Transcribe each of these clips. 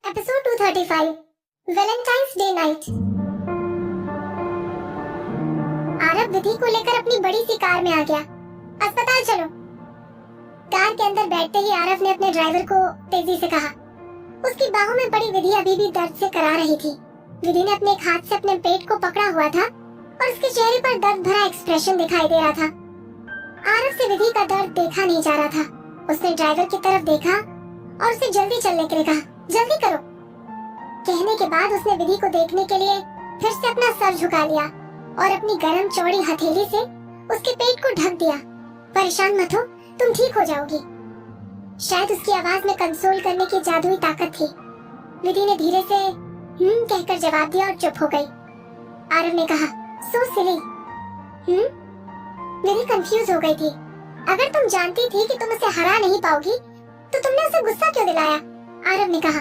Episode 235 valentine's day night. Aarav Vidhi को लेकर अपनी बड़ी सी कार में आ गया। अस्पताल चलो। कार के अंदर बैठते ही आरव ने अपने ड्राइवर को तेजी से कहा। उसकी बाहों में पड़ी विधि अभी भी दर्द से करा रही थी। विधि ने अपने एक हाथ से अपने पेट को पकड़ा हुआ था और उसके चेहरे पर दर्द भरा एक्सप्रेशन दिखाई दे रहा था। आरव से विधि का दर्द देखा नहीं जा रहा था। उसने ड्राइवर की तरफ देखा और उसे जल्दी चलने के लिए कहा, जल्दी करो। कहने के बाद उसने विधि को देखने के लिए फिर से अपना सर झुका लिया और अपनी गरम चौड़ी हथेली से उसके पेट को ढक दिया। परेशान मत हो, तुम ठीक हो जाओगी। शायद उसकी आवाज में कंसोल करने की जादुई ताकत थी। विधि ने धीरे से कहकर जवाब दिया और चुप हो गई। आरव ने कहा, सो सिली। विधि कंफ्यूज हो गई थी। अगर तुम जानती थी कि तुम उसे हरा नहीं पाओगी तो तुमने उसे गुस्सा क्यों दिलाया? आरव ने कहा,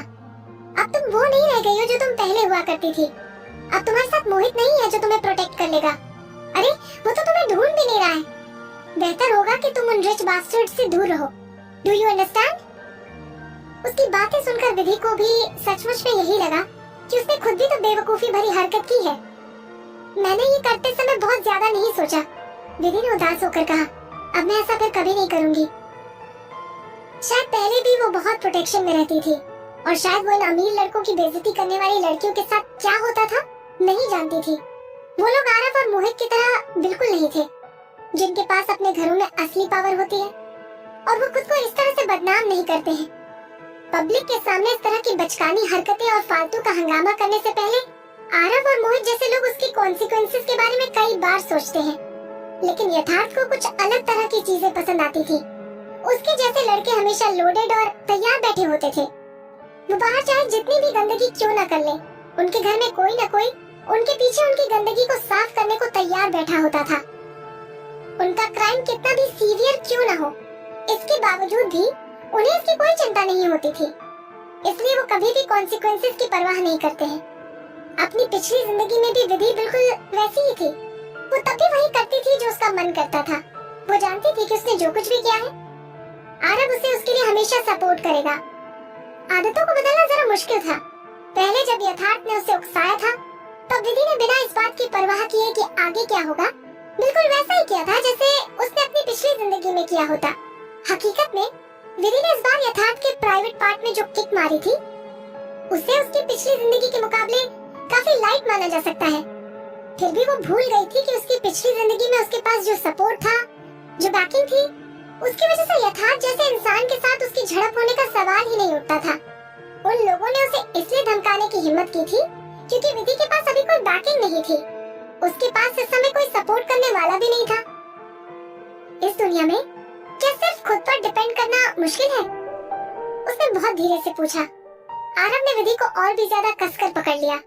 अब तुम वो नहीं रह गई हो जो तुम पहले हुआ करती थी। अब तुम्हारे साथ मोहित नहीं है जो तुम्हें प्रोटेक्ट कर लेगा। अरे वो तो तुम्हें ढूंढ भी नहीं रहा है। बेहतर होगा कि तुम उन रिच बास्टर्ड से दूर रहो। Do you understand? उसकी बातें सुनकर विधि को भी सचमुच में यही लगा कि उसने खुद भी तो बेवकूफी भरी हरकत की है। मैंने ये करते समय बहुत ज्यादा नहीं सोचा। विधि ने उदास होकर कहा, अब मैं ऐसा फिर कभी नहीं करूंगी। शायद पहले भी वो बहुत प्रोटेक्शन में रहती थी और शायद वो इन अमीर लड़कों की बेइज्जती करने वाली लड़कियों के साथ क्या होता था नहीं जानती थी। वो लोग आरव और मोहित की तरह बिल्कुल नहीं थे, जिनके पास अपने घरों में असली पावर होती है और वो खुद को इस तरह से बदनाम नहीं करते हैं। पब्लिक के सामने इस तरह की बचकानी हरकतें और फालतू का हंगामा करने से पहले आरव और मोहित जैसे लोग उसकी कॉन्सिक्वेंसेस के बारे में कई बार सोचते हैं। लेकिन यथार्थ को कुछ अलग तरह की चीजें पसंद आती थी। उसके जैसे लड़के हमेशा लोडेड और तैयार बैठे होते थे। वो बाहर चाहे जितनी भी गंदगी क्यों न कर ले, उनके घर में कोई न कोई उनके पीछे उनकी गंदगी को साफ करने को तैयार बैठा होता था। उनका क्राइम कितना भी सीवियर क्यों न हो, इसके बावजूद भी उन्हें इसकी कोई चिंता नहीं होती थी। इसलिए वो कभी भी कॉन्सिक्वेंसेस की परवाह नहीं करते हैं। अपनी पिछली जिंदगी में भी विधि बिल्कुल वैसी ही थी। वो तब भी वही करती थी जो उसका मन करता था। वो जानती थी कि उसने जो कुछ भी किया है, आरव उसे उसके लिए हमेशा सपोर्ट करेगा। आदतों को बदलना जरा मुश्किल था। पहले जब यथार्थ ने उसे उकसाया था तब विधि ने बिना इस बात की परवाह किए कि आगे क्या होगा, बिल्कुल वैसा ही किया था जैसे उसने अपनी पिछली जिंदगी में किया होता। हकीकत में विधि ने इस बार यथार्थ के प्राइवेट पार्ट में जो किक मारी थी उसे उसकी पिछली जिंदगी के मुकाबले काफी लाइट माना जा सकता है। फिर भी वो भूल गई थी कि उसकी पिछली जिंदगी में उसके पास जो सपोर्ट था, जो बैकिंग थी, उसकी वजह से यथार्थ जैसे इंसान के साथ उसकी झड़प होने का सवाल ही नहीं उठता था। उन लोगों ने उसे इसलिए धमकाने की हिम्मत की थी क्योंकि विधि के पास अभी कोई बैकिंग नहीं थी। उसके पास इस समय कोई सपोर्ट करने वाला भी नहीं था। इस दुनिया में क्या सिर्फ खुद पर डिपेंड करना मुश्किल है? उसने बहुत धीरे से पूछा। आरव ने विधि को और भी ज्यादा कसकर पकड़ लिया।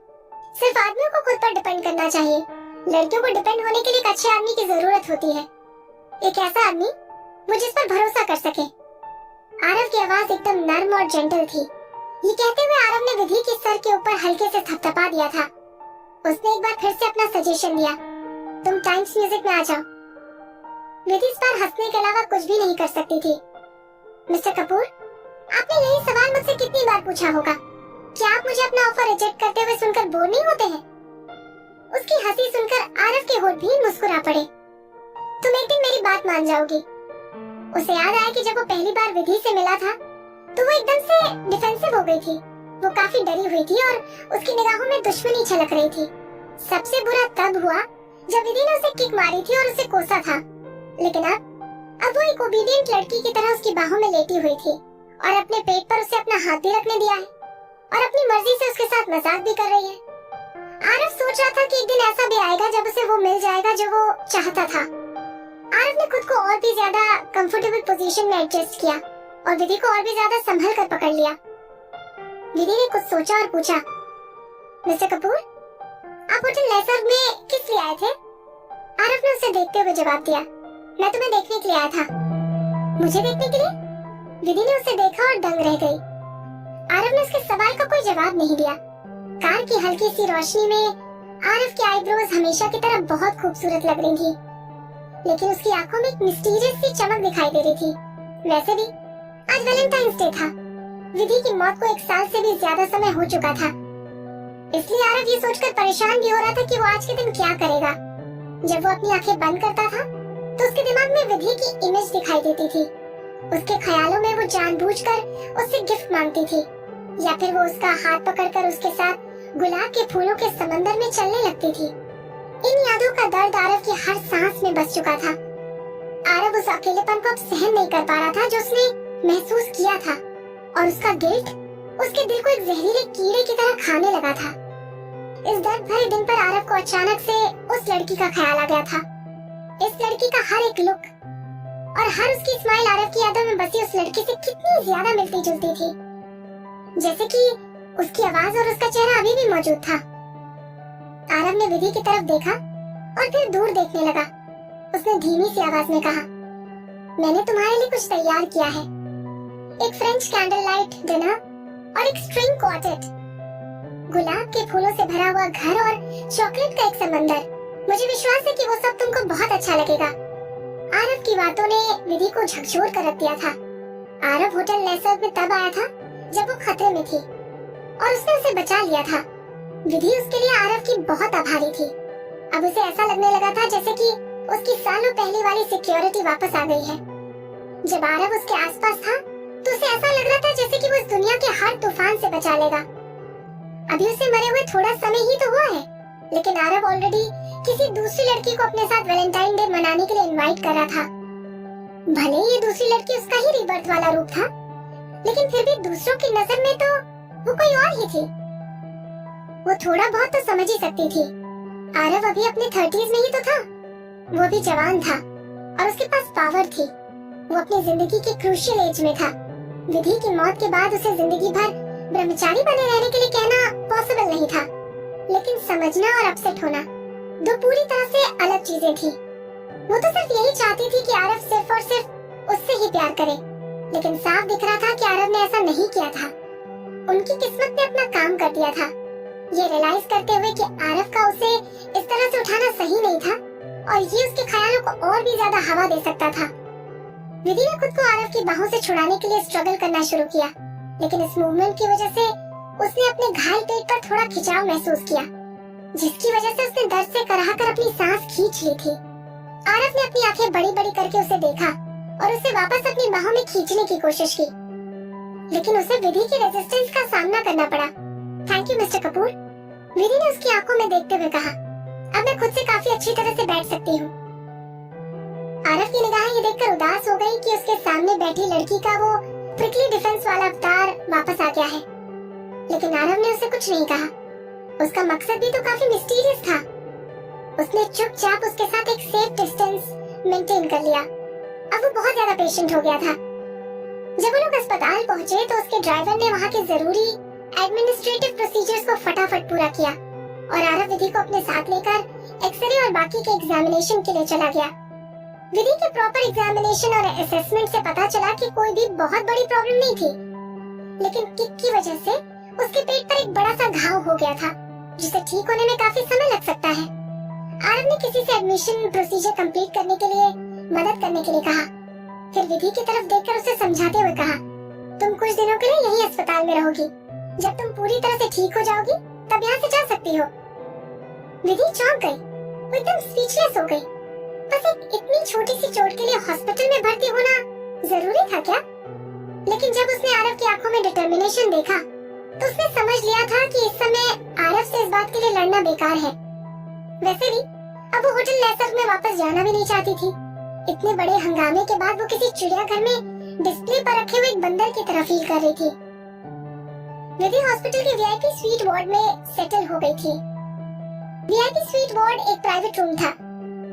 सिर्फ आदमियों को खुद पर डिपेंड करना चाहिए। लड़कियों को डिपेंड होने के लिए एक अच्छे आदमी की जरूरत होती है। एक ऐसा आदमी वो जिस पर भरोसा कर सके। आरव की आवाज एकदम नर्म और जेंटल थी। ये कहते हुए आरव ने विधि के सर के ऊपर हल्के से थपथपा दिया था। उसने एक बार फिर से अपना सजेशन दिया, तुम टाइम्स म्यूजिक में आ जाओ। विधि इस बार हंसने के अलावा कुछ भी नहीं कर सकती थी। मिस्टर कपूर, आपने यही सवाल मुझसे कितनी बार पूछा होगा, क्या आप मुझे अपना ऑफर रिजेक्ट करते हुए सुनकर बोर नहीं होते हैं? उसकी हंसी सुनकर आरव के होंठ भी मुस्कुरा पड़े। तुम एक दिन मेरी बात मान जाओगी। उसे याद आया कि जब वो पहली बार विधि से मिला था तो वो एकदम से डिफेंसिव हो गई थी। वो काफी डरी हुई थी और उसकी निगाहों में दुश्मनी छलक रही थी। सबसे बुरा तब हुआ जब विधि ने उसे किक मारी थी और उसे कोसा था। लेकिन अब वो एक ओबीडियंट लड़की की तरह उसकी बाहों में लेटी हुई थी और अपने पेट पर उसे अपना हाथ भी रखने दिया है और अपनी मर्जी से उसके साथ मजाक भी कर रही है। आरव सोच रहा था कि एक दिन ऐसा भी आएगा जब उसे वो मिल जाएगा जो वो चाहता था। आरव ने खुद को और भी ज्यादा कंफर्टेबल पोजीशन में एडजस्ट किया और विधि को और भी ज्यादा संभल कर पकड़ लिया। विधि ने कुछ सोचा और पूछा, मिस्टर कपूर, आप होटल लेसर में किस लिए आए थे? आरव ने उसे देखते हुए जवाब दिया, मैं तुम्हें देखने के लिए आया था। मुझे देखने के लिए? विधि ने उसे देखा और दंग रह गई। आरव ने उसके सवाल का कोई जवाब नहीं दिया। कार की हल्की सी रोशनी में आरव की आईब्रोज हमेशा की तरह बहुत खूबसूरत लग रही थी, लेकिन उसकी आंखों में एक मिस्टीरियस सी चमक दिखाई दे रही थी। वैसे भी आज वैलेंटाइंस डे था। विधि की मौत को 1 साल से भी ज्यादा समय हो चुका था। इसलिए आरव ये सोचकर परेशान भी हो रहा था कि वो आज के दिन क्या करेगा। जब वो अपनी आंखें बंद करता था तो उसके दिमाग में विधि की इमेज दिखाई देती थी। उसके ख्यालों में वो जानबूझकर उससे गिफ्ट मांगती थी या फिर वो उसका हाथ पकड़कर उसके साथ गुलाब के फूलों के समंदर में चलने लगती थी। इन यादों का दर्द आरव की हर सांस में बस चुका था। आरव उस अकेलेपन को अब सहन नहीं कर पा रहा था जो उसने महसूस किया था, और उसका गिल्ट उसके दिल को एक जहरीले कीड़े की तरह खाने लगा था। इस दर्द भरे दिन पर आरव को अचानक से उस लड़की का ख्याल आ गया था। इस लड़की का हर एक लुक और हर उसकी स्माइल आरव की यादों में बसी उस लड़की से कितनी ज्यादा मिलती जुलती थी, जैसे कि उसकी आवाज और उसका चेहरा अभी भी मौजूद था। आरव ने विधि की तरफ देखा और फिर दूर देखने लगा। उसने धीमी सी आवाज में कहा, मैंने तुम्हारे लिए कुछ तैयार किया है, एक फ्रेंच कैंडल लाइट डिनर और एक स्ट्रिंग क्वार्टेट, गुलाब के फूलों से भरा हुआ घर और चॉकलेट का एक समंदर। मुझे विश्वास है कि वो सब तुमको बहुत अच्छा लगेगा। आरव की बातों ने विधि को झकझोर कर रख दिया था। आरव होटल लेसर्व में तब आया था जब वो खतरे में थी और उसने उसे बचा लिया था। विधि उसके लिए आरव की बहुत आभारी थी। अब उसे ऐसा लगने लगा था जैसे कि उसकी सालों पहले वाली सिक्योरिटी वापस आ गई है। जब आरव उसके आसपास था तो उसे ऐसा लग रहा था जैसे कि वो इस दुनिया के हर तूफान से बचा लेगा। अभी उसे मरे हुए थोड़ा समय ही तो हुआ है, लेकिन आरव ऑलरेडी किसी दूसरी लड़की को अपने साथ वैलेंटाइन डे मनाने के लिए इनवाइट कर रहा था। भले ही ये दूसरी लड़की उसका ही रीबर्थ वाला रूप था, लेकिन फिर भी दूसरों की नजर में तो वो कोई और ही थी। वो थोड़ा बहुत तो समझ ही सकती थी। आरव अभी अपने 30s में ही तो था। वो अभी जवान था और उसके पास पावर थी। वो अपनी जिंदगी के क्रूशियल एज में था। विधि की मौत के बाद उसे जिंदगी भर ब्रह्मचारी बने रहने के लिए कहना पॉसिबल नहीं था, लेकिन समझना और अपसेट होना दो पूरी तरह से अलग चीजें थी। वो तो सिर्फ यही चाहती थी कि आरव सिर्फ और सिर्फ उससे ही प्यार करे, लेकिन साफ दिख रहा था कि आरव ने ऐसा नहीं किया था। उनकी किस्मत ने अपना काम कर दिया था, ये रियलाइज करते हुए कि आरव का उसे इस तरह से उठाना सही नहीं था और ये उसके ख्यालों को और भी ज्यादा हवा दे सकता था। विधि ने खुद को आरव की बाहों से छुड़ाने के लिए स्ट्रगल करना शुरू किया, लेकिन इस मूवमेंट की वजह से उसने अपने घायल पेट पर थोड़ा खिंचाव महसूस किया, जिसकी वजह से उसने दर्द से कराहकर अपनी सांस खींच ली थी। आरव ने अपनी आंखें बड़ी बड़ी करके उसे देखा और उसे वापस अपनी बाहों में खींचने की कोशिश की, लेकिन उसे विधि की रेजिस्टेंस का सामना करना पड़ा। थैंक यू मिस्टर कपूर, विधि ने उसकी आंखों में देखते हुए कहा। अब मैं खुद से काफी अच्छी तरह से बैठ सकती हूँ। आरव की निगाहें ये देखकर उदास हो गई कि उसके सामने बैठी लड़की का वो प्रिकली डिफेंस वाला अवतार वापस आ गया है, लेकिन आरव ने उसे कुछ नहीं कहा। उसका मकसद भी तो काफी मिस्टीरियस था। उसने चुपचाप उसके साथ एक सेफ डिस्टेंस मेंटेन कर लिया। अब वो बहुत ज्यादा पेशेंट हो गया था। जब वो लोग अस्पताल पहुंचे तो उसके ड्राइवर ने वहाँ के जरूरी एडमिनिस्ट्रेटिव प्रोसीजर्स को फटाफट पूरा किया और आरव विधि को अपने साथ लेकर एक्सरे और बाकी के एग्जामिनेशन के लिए चला गया। विधि के प्रॉपर एग्जामिनेशन और असेसमेंट से पता चला कि कोई भी बहुत बड़ी प्रॉब्लम नहीं थी, लेकिन किक की वजह से उसके पेट पर एक बड़ा सा घाव हो गया था, जिसे ठीक होने में काफी समय लग सकता है। आरव ने किसी से एडमिशन प्रोसीजर कंप्लीट करने के लिए मदद करने के लिए कहा, फिर विधि की तरफ देखकर उसे समझाते हुए कहा, तुम कुछ दिनों के लिए यही अस्पताल में रहोगी। जब तुम पूरी तरह से ठीक हो जाओगी तब यहाँ से जा सकती हो। विधि चौंक गई, वो एकदम स्पीचलेस हो गई। बस एक इतनी छोटी सी चोट के लिए हॉस्पिटल में भर्ती होना जरूरी था क्या? लेकिन जब उसने आरव की आंखों में डिटर्मिनेशन देखा तो उसने समझ लिया था कि इस समय आरव से इस बात के लिए लड़ना बेकार है। वैसे भी अब वो होटल लेसर्व में वापस जाना भी नहीं चाहती थी। इतने बड़े हंगामे के बाद वो किसी चिड़ियाघर में डिस्प्ले पर रखे हुए एक बंदर की तरह फील कर रही थी। विधि हॉस्पिटल के वीआईपी स्वीट वार्ड में सेटल हो गई थी। वीआईपी स्वीट वार्ड एक प्राइवेट रूम था,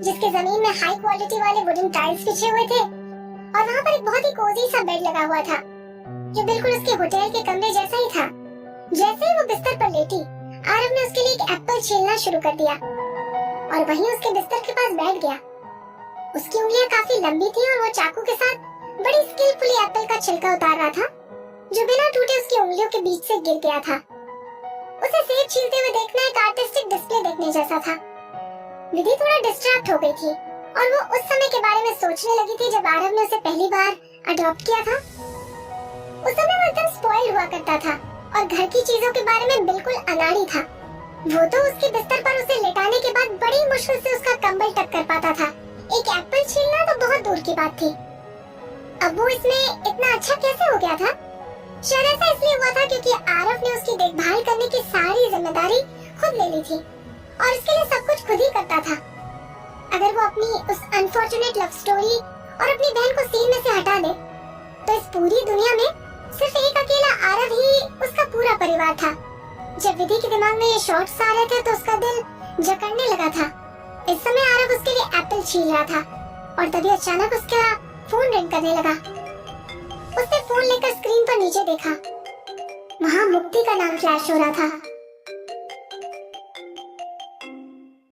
जिसके जमीन में हाई क्वालिटी वाले वुडन टाइल्स बिछे हुए थे और वहाँ पर एक बहुत ही कोजी सा बेड लगा हुआ था, जो बिल्कुल उसके होटल के कमरे जैसा ही था। जैसे ही वो बिस्तर पर लेटी, आरव ने उसके लिए एक एप्पल छीलना शुरू कर दिया और वहीं उसके बिस्तर के पास बैठ गया। उसकी उंगलियां काफी लंबी थी और वो चाकू के साथ बड़ी स्किलफुली एप्पल का छिलका उतार रहा था, जो बिना टूटे उसकी उंगलियों के बीच से गिर गया था। उसे सेब छीलते हुए देखना एक आर्टिस्टिक डिस्प्ले देखने जैसा था। विधि थोड़ा डिस्ट्रैक्ट हो गई थी और वो उस समय के बारे में सोचने लगी थी जब आरव ने उसे पहली बार अडॉप्ट किया था। उस समय वो एकदम स्पॉइल्ड हुआ करता था और घर की चीजों के बारे में बिल्कुल अनाड़ी था। वो तो उसके बिस्तर पर उसे लेटाने के बाद बड़ी मुश्किल से उसका कंबल टक कर पाता था। एक एप्पल छीलना तो बहुत दूर की बात थी। अब वो इसमें इतना अच्छा कैसे हो गया था? शायद ऐसा इसलिए हुआ था क्योंकि आरव ने उसकी देखभाल करने की सारी जिम्मेदारी खुद ले ली थी और इसके लिए सब कुछ खुद ही करता था। अगर वो अपनी उस अनफॉर्चुनेट लव स्टोरी और अपनी बहन को सीन में से हटा दे तो इस पूरी दुनिया में सिर्फ एक अकेला आरव ही उसका पूरा परिवार था। जब विधि के दिमाग में ये शॉट्स आ रहे थे तो उसका दिल जकड़ने लगा था। इस समय आरव उसके लिए एप्पल छील रहा था और तभी अचानक उसका फोन रिंग करने लगा। उसने फोन लेकर स्क्रीन पर नीचे देखा। वहाँ मुक्ति का नाम फ्लैश हो रहा था।